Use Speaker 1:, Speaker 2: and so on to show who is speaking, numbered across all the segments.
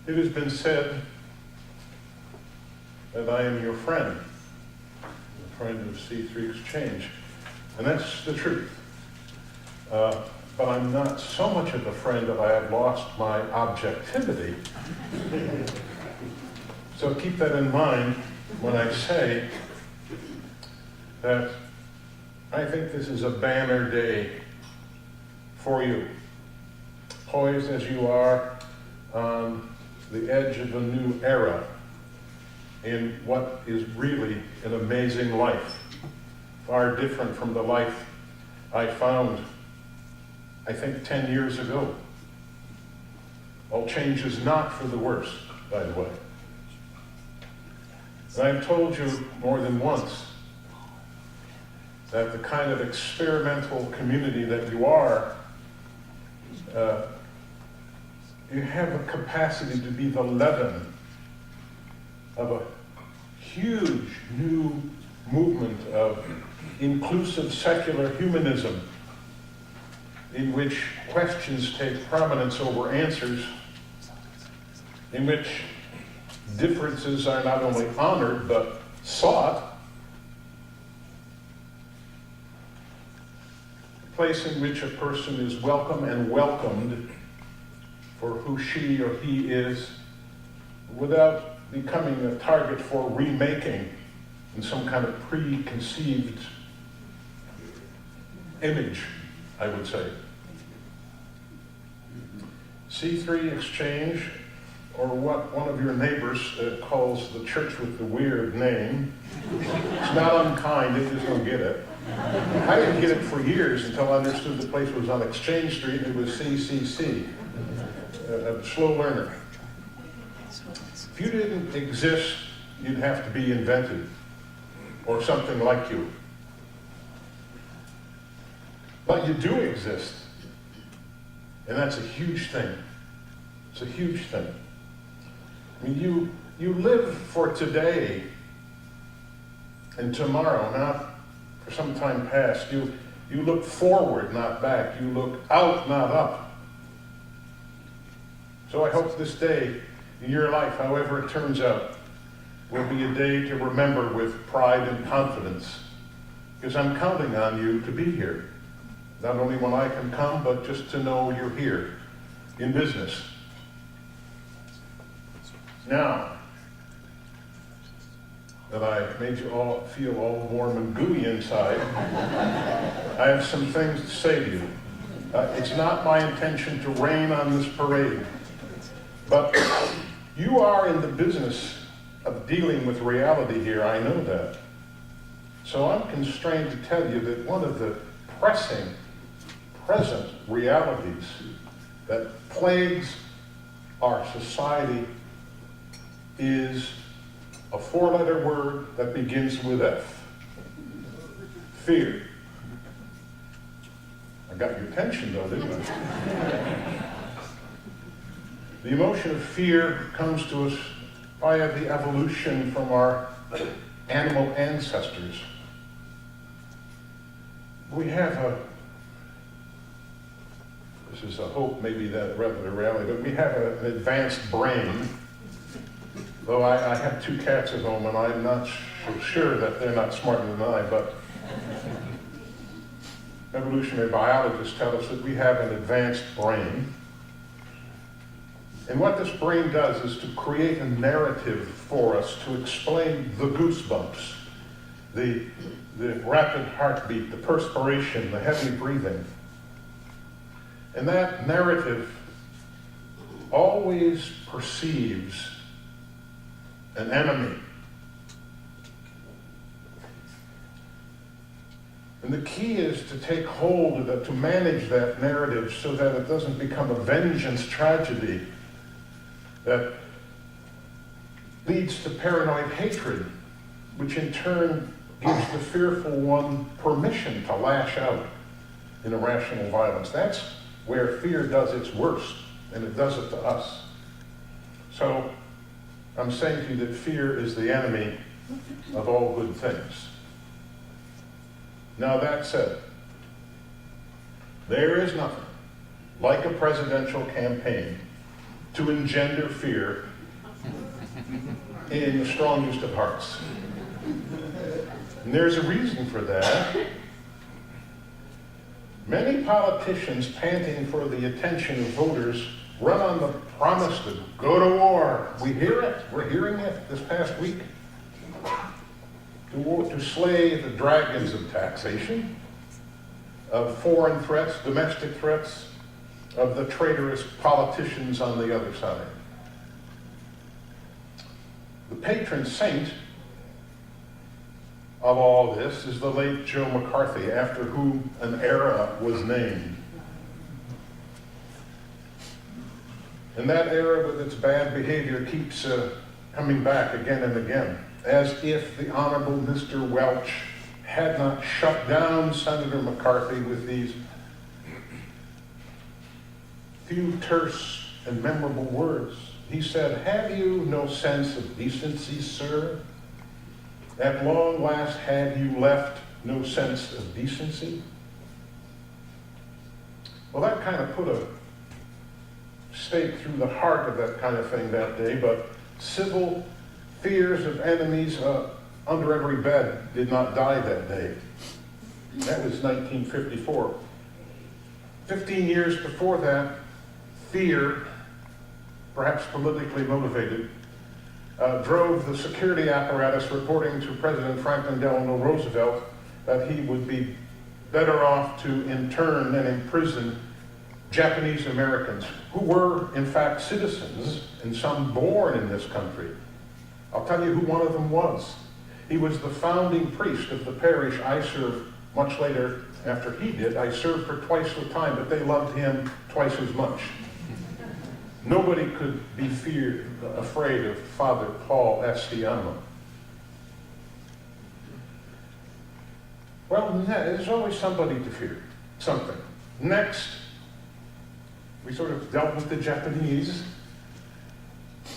Speaker 1: It has been said that I am your friend, a friend of C3 Exchange, and that's the truth. But I'm not so much of a friend that I have lost my objectivity. So keep that in mind when I say that I think this is a banner day for you, poised as you are on the edge of a new era in what is really an amazing life, far different from the life I found, I think, 10 years ago. All change is not for the worse, by the way. And I've told you more than once that the kind of experimental community that you are, you have a capacity to be the leaven of a huge new movement of inclusive secular humanism in which questions take prominence over answers, in which differences are not only honored but sought, a place in which a person is welcome and welcomed for who she or he is without becoming a target for remaking in some kind of preconceived image, I would say. C3 Exchange, or what one of your neighbors calls the church with the weird name. It's not unkind, they just don't get it. I didn't get it for years until I understood the place was on Exchange Street and it was CCC, a slow learner. If you didn't exist, you'd have to be invented, or something like you. But you do exist, and that's a huge thing. It's a huge thing. I mean, you live for today and tomorrow, not for some time past. You look forward, not back. You look out, not up. So I hope this day in your life, however it turns out, will be a day to remember with pride and confidence, because I'm counting on you to be here. Not only when I can come, but just to know you're here in business. Now that I made you all feel all warm and gooey inside, I have some things to say to you. It's not my intention to rain on this parade, but you are in the business of dealing with reality here, I know that. So I'm constrained to tell you that one of the pressing, present realities that plagues our society is a four-letter word that begins with F. Fear. I got your attention though, didn't I? The emotion of fear comes to us via the evolution from our animal ancestors. We have this is a hope, maybe that rather than a reality, but we have an advanced brain. Though I have two cats at home and I'm not so sure that they're not smarter than I, but evolutionary biologists tell us that we have an advanced brain. And what this brain does is to create a narrative for us to explain the goosebumps, the rapid heartbeat, the perspiration, the heavy breathing. And that narrative always perceives an enemy. And the key is to take hold of that, to manage that narrative so that it doesn't become a vengeance tragedy that leads to paranoid hatred, which in turn gives the fearful one permission to lash out in irrational violence. That's where fear does its worst, and it does it to us. So I'm saying to you that fear is the enemy of all good things. Now that said, there is nothing like a presidential campaign to engender fear in the strongest of hearts. And there's a reason for that. Many politicians panting for the attention of voters run on the promise to go to war. We hear it. We're hearing it this past week. To slay the dragons of taxation, of foreign threats, domestic threats, of the traitorous politicians on the other side. The patron saint of all this is the late Joe McCarthy, after whom an era was named. And that era with its bad behavior keeps coming back again and again, as if the Honorable Mr. Welch had not shut down Senator McCarthy with these few terse and memorable words. He said, "Have you no sense of decency, sir? At long last, have you left no sense of decency?" Well, that kind of put a stake through the heart of that kind of thing that day, but civil fears of enemies under every bed did not die that day. That was 1954. 15 years before that, fear, perhaps politically motivated, drove the security apparatus reporting to President Franklin Delano Roosevelt that he would be better off to intern and imprison Japanese Americans, who were, in fact, citizens, and some born in this country. I'll tell you who one of them was. He was the founding priest of the parish I served much later after he did. I served for twice the time, but they loved him twice as much. Nobody could be afraid of Father Paul Estiano. Well, there's always somebody to fear, something. Next, we sort of dealt with the Japanese.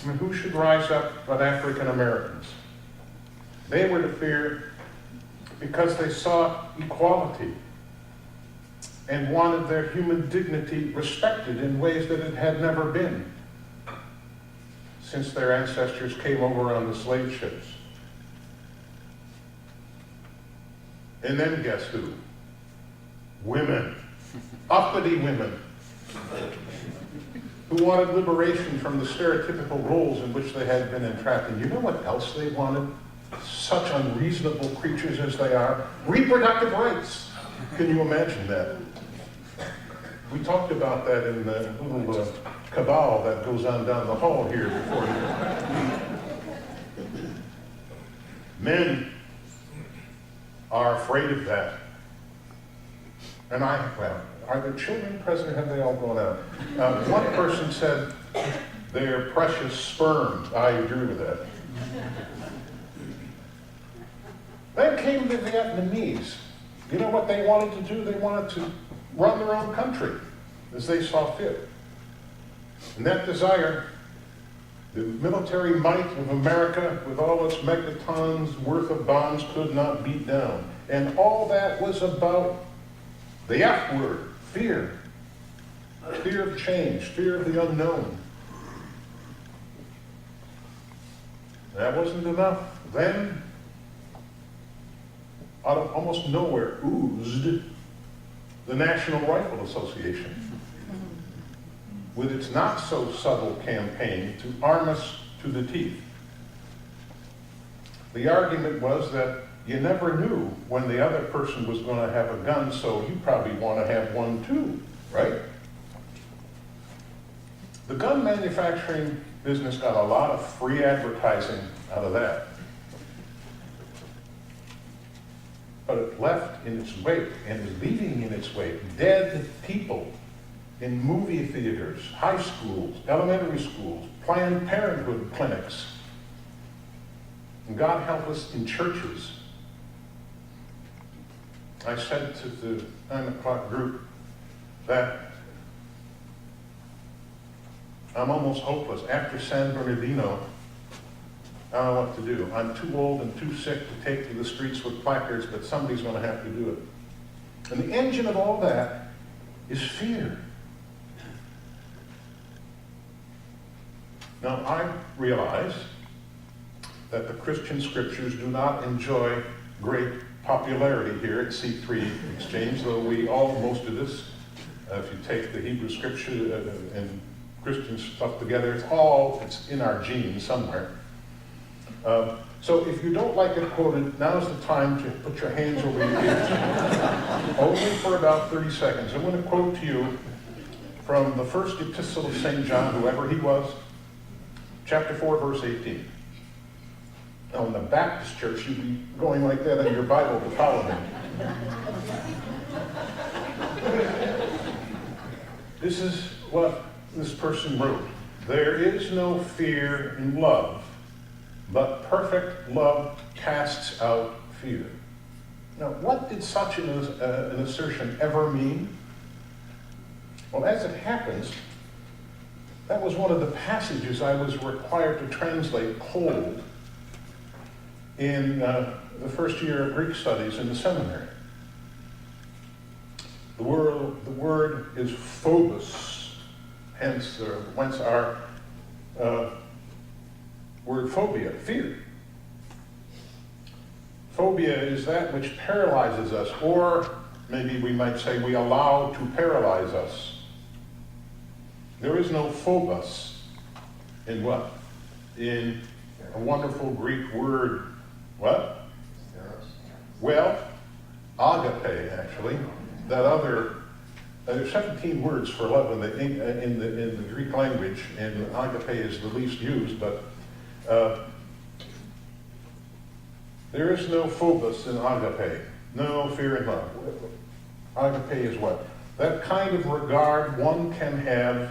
Speaker 1: I mean, who should rise up but African Americans? They were to fear because they saw equality and wanted their human dignity respected in ways that it had never been since their ancestors came over on the slave ships. And then guess who? Women. Uppity women. Who wanted liberation from the stereotypical roles in which they had been entrapped. And you know what else they wanted? Such unreasonable creatures as they are. Reproductive rights. Can you imagine that? We talked about that in the little cabal that goes on down the hall here before you. Men are afraid of that. And are the children present? Have they all gone out? One person said they're precious sperm. I agree with that. Then came the Vietnamese. You know what they wanted to do? They wanted to run their own country as they saw fit. And that desire, the military might of America with all its megatons worth of bombs could not beat down. And all that was about the F word, fear. Fear of change, fear of the unknown. That wasn't enough. Then, out of almost nowhere, oozed the National Rifle Association with its not-so-subtle campaign to arm us to the teeth. The argument was that you never knew when the other person was going to have a gun, so you probably want to have one too, right? The gun manufacturing business got a lot of free advertising out of that. But it left in its wake, and is leaving in its wake, dead people in movie theaters, high schools, elementary schools, Planned Parenthood clinics, and God help us, in churches. I said to the 9 o'clock group that I'm almost hopeless. After San Bernardino, I don't know what to do. I'm too old and too sick to take to the streets with placards, but somebody's going to have to do it. And the engine of all that is fear. Now, I realize that the Christian scriptures do not enjoy great popularity here at C3 Exchange, though we all, most of this, if you take the Hebrew scripture and Christian stuff together, it's in our genes somewhere. So if you don't like it quoted, now's the time to put your hands over your ears. Only for about 30 seconds. I'm going to quote to you from the first epistle of St. John, whoever he was, chapter 4, verse 18. Now in the Baptist church, you'd be going like that in your Bible to follow me. This is what this person wrote. There is no fear in love, but perfect love casts out fear. Now, what did such an assertion ever mean? Well, as it happens, that was one of the passages I was required to translate cold in the first year of Greek studies in the seminary. The word is phobos, hence whence our word phobia, fear. Phobia is that which paralyzes us, or maybe we might say we allow to paralyze us. There is no phobos in what? In a wonderful Greek word, what? Well, agape, actually. That other, there are 17 words for love in the Greek language, and agape is the least used, but there is no phobos in agape, no fear in love. Agape is what? That kind of regard one can have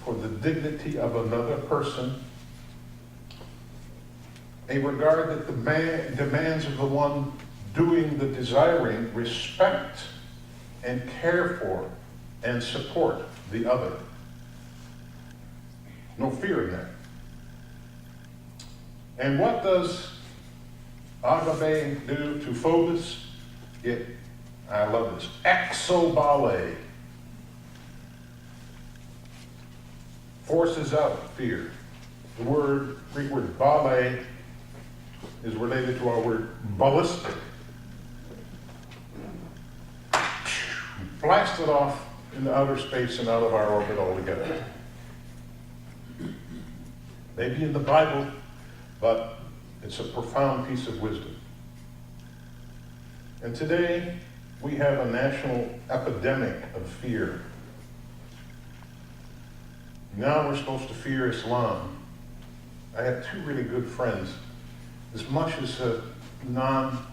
Speaker 1: for the dignity of another person, a regard that demands of the one doing the desiring respect and care for and support the other. No fear in that. And what does agape do to phobos? I love this, exobale. Forces out fear. The Greek word bale is related to our word ballistic. Blast it off into outer space and out of our orbit altogether. Maybe in the Bible, but it's a profound piece of wisdom. And today, we have a national epidemic of fear. Now we're supposed to fear Islam. I have two really good friends. As much as a non-Muslim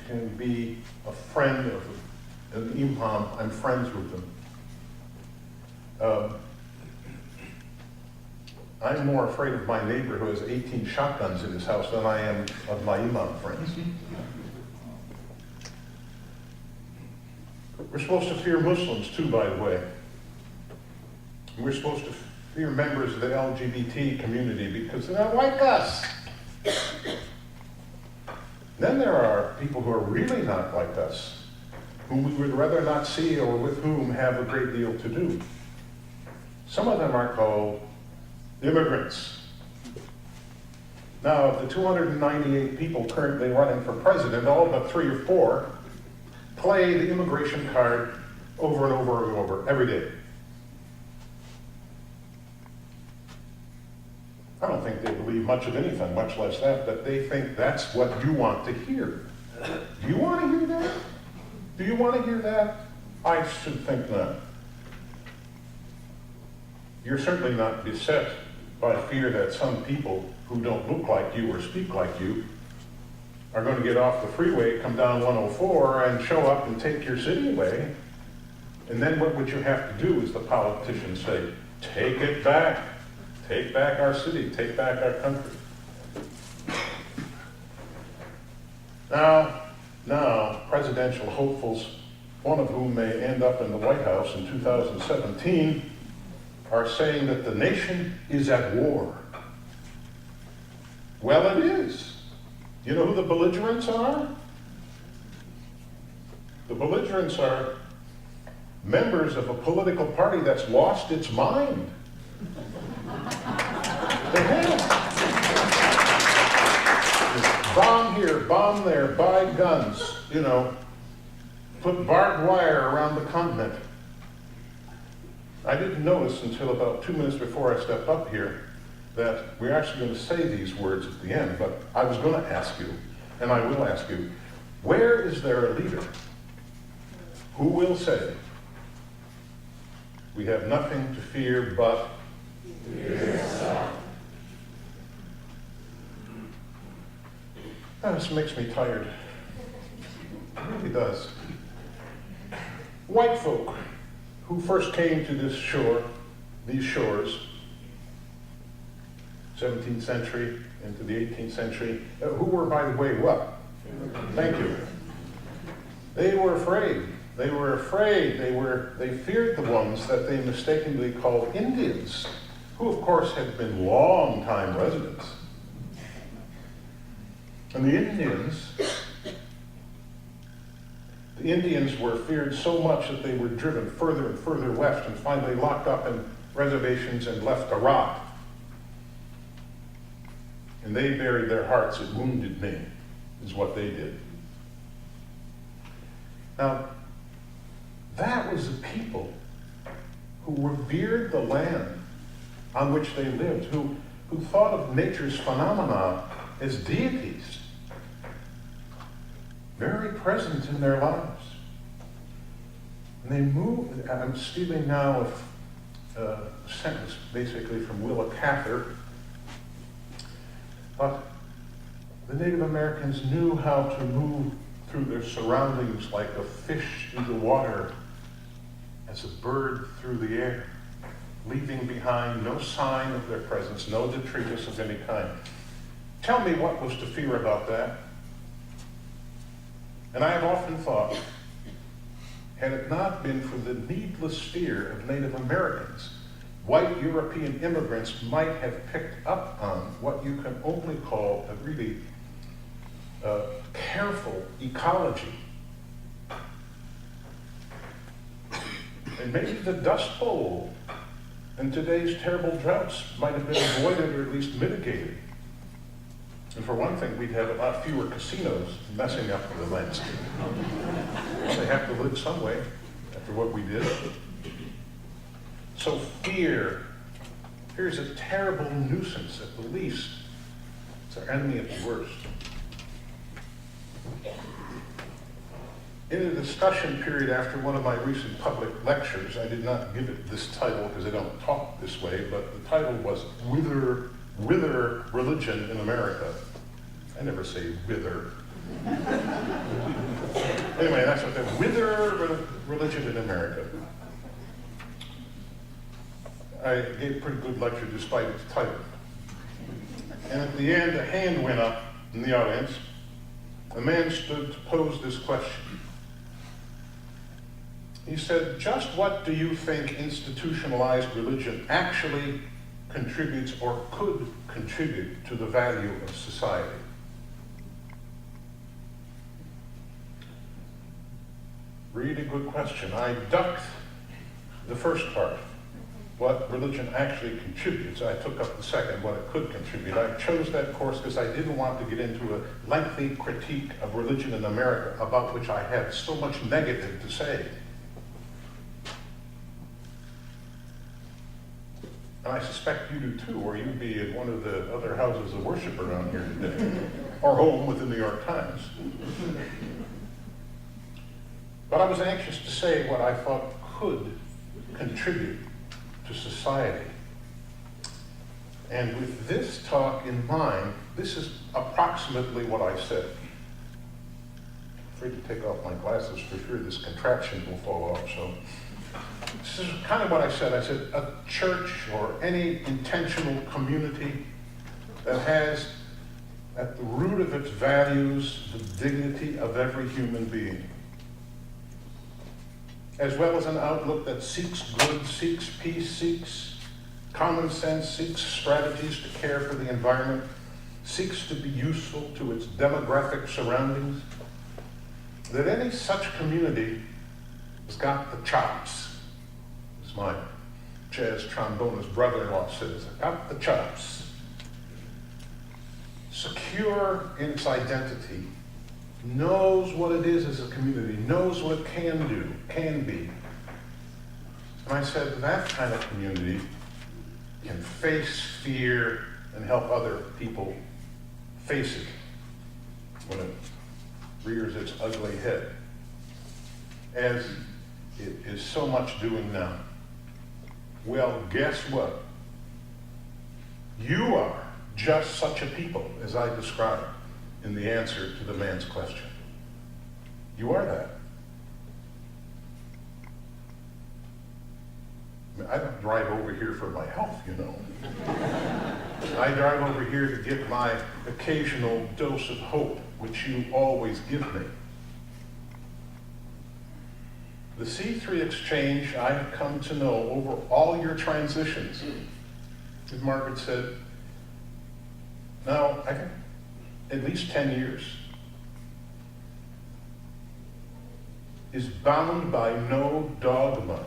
Speaker 1: can be a friend of an imam, I'm friends with them. I'm more afraid of my neighbor who has 18 shotguns in his house than I am of my imam friends. We're supposed to fear Muslims too, by the way. We're supposed to fear members of the LGBT community because they're not like us. Then there are people who are really not like us, whom we would rather not see or with whom have a great deal to do. Some of them are called immigrants. Now, of the 298 people currently running for president, all but 3 or 4 play the immigration card over and over and over every day. I don't think they believe much of anything, much less that, but they think that's what you want to hear. Do you want to hear that? Do you want to hear that? I should think not. You're certainly not beset by fear that some people who don't look like you or speak like you are going to get off the freeway, come down 104, and show up and take your city away. And then what would you have to do, as the politicians say? Take it back. Take back our city. Take back our country. Now, presidential hopefuls, one of whom may end up in the White House in 2017, are saying that the nation is at war. Well, it is. You know who the belligerents are? The belligerents are members of a political party that's lost its mind. They have. Bomb here, bomb there, buy guns, put barbed wire around the continent. I didn't notice until about 2 minutes before I stepped up here that we're actually going to say these words at the end, but I was going to ask you, and I will ask you, where is there a leader who will say, we have nothing to fear but yourself? This makes me tired. It really does. White folk who first came to this shore, these shores, 17th century into the 18th century, who were, by the way, what? Thank you. They were afraid. They were afraid. They feared the ones that they mistakenly called Indians, who, of course, had been long-time residents. And the Indians were feared so much that they were driven further and further west and finally locked up in reservations and left to rot. And they buried their hearts at Wounded Knee, is what they did. Now, that was a people who revered the land on which they lived, who thought of nature's phenomena as deities, very present in their lives. And they moved, I'm stealing now a sentence basically from Willa Cather, but the Native Americans knew how to move through their surroundings like a fish through the water, as a bird through the air, leaving behind no sign of their presence, no detritus of any kind. Tell me what was to fear about that. And I have often thought, had it not been for the needless fear of Native Americans, white European immigrants might have picked up on what you can only call a really careful ecology. And maybe the Dust Bowl and today's terrible droughts might have been avoided or at least mitigated. And for one thing, we'd have a lot fewer casinos messing up the landscape. They have to live some way after what we did. So fear is a terrible nuisance at the least. It's our enemy at the worst. In a discussion period after one of my recent public lectures, I did not give it this title because I don't talk this way, but the title was Wither Religion in America. I never say wither. Anyway, that's what that Wither Religion in America. I gave a pretty good lecture despite its title. And at the end, a hand went up in the audience. A man stood to pose this question. He said, just what do you think institutionalized religion actually contributes or could contribute to the value of society? Really good question. I ducked the first part, what religion actually contributes. I took up the second, what it could contribute. I chose that course because I didn't want to get into a lengthy critique of religion in America, about which I had so much negative to say. And I suspect you do too, or you'd be in one of the other houses of worship around here today, or home with the New York Times. But I was anxious to say what I thought could contribute to society. And with this talk in mind, this is approximately what I said. I'm afraid to take off my glasses for fear this contraption will fall off, so. This is kind of what I said. I said a church or any intentional community that has at the root of its values the dignity of every human being, as well as an outlook that seeks good, seeks peace, seeks common sense, seeks strategies to care for the environment, seeks to be useful to its demographic surroundings, that any such community has got the chops, is my jazz trombonist brother-in-law says, got the chops. Secure in its identity, knows what it is as a community, knows what it can do, can be. And I said, that kind of community can face fear and help other people face it when it rears its ugly head, as it is so much doing now. Well, guess what? You are just such a people as I described in the answer to the man's question. You are that. I mean, I don't drive over here for my health, you know. I drive over here to get my occasional dose of hope, which you always give me. The C3 exchange I have come to know over all your transitions, as Margaret said, now I think at least 10 years, is bound by no dogma.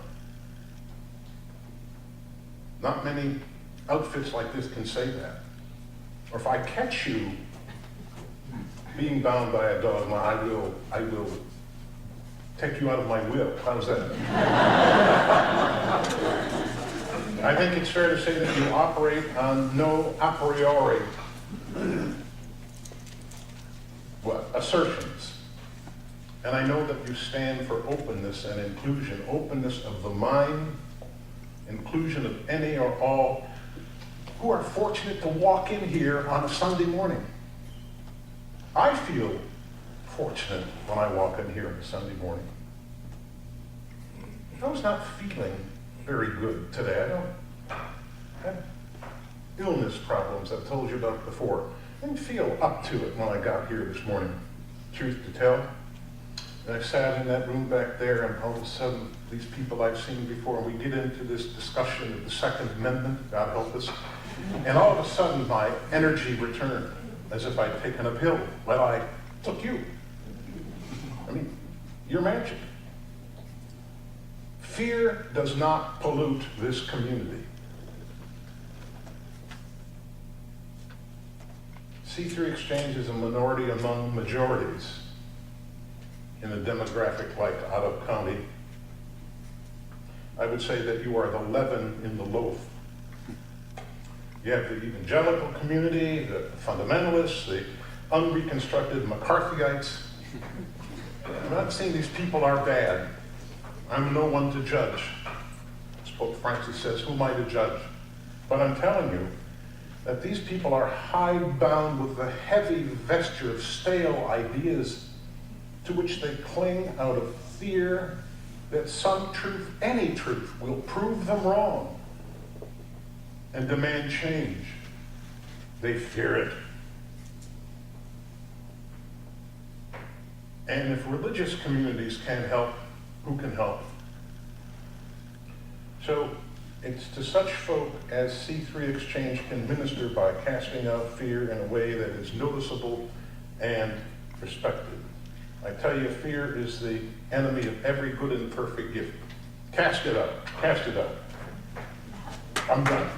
Speaker 1: Not many outfits like this can say that. Or if I catch you being bound by a dogma, I will take you out of my will. How's that? I think it's fair to say that you operate on no a priori assertions. And I know that you stand for openness and inclusion, openness of the mind, inclusion of any or all who are fortunate to walk in here on a Sunday morning. I feel fortunate when I walk in here on a Sunday morning. I was not feeling very good today. I had illness problems I've told you about before. I didn't feel up to it when I got here this morning, truth to tell. And I sat in that room back there, and all of a sudden, these people I've seen before, and we get into this discussion of the Second Amendment, God help us, and all of a sudden my energy returned, as if I'd taken a pill. Well, I took you. I mean, you're magic. Fear does not pollute this community. C3 Exchange is a minority among majorities in a demographic like Ottawa County. I would say that you are the leaven in the loaf. You have the evangelical community, the fundamentalists, the unreconstructed McCarthyites. I'm not saying these people are bad. I'm no one to judge. As Pope Francis says, who am I to judge? But I'm telling you that these people are hidebound with the heavy vesture of stale ideas to which they cling out of fear that some truth, any truth, will prove them wrong and demand change. They fear it. And if religious communities can't help, who can help? So it's to such folk as C3 Exchange can minister by casting out fear in a way that is noticeable and respected. I tell you, fear is the enemy of every good and perfect gift. Cast it out. Cast it out. I'm done.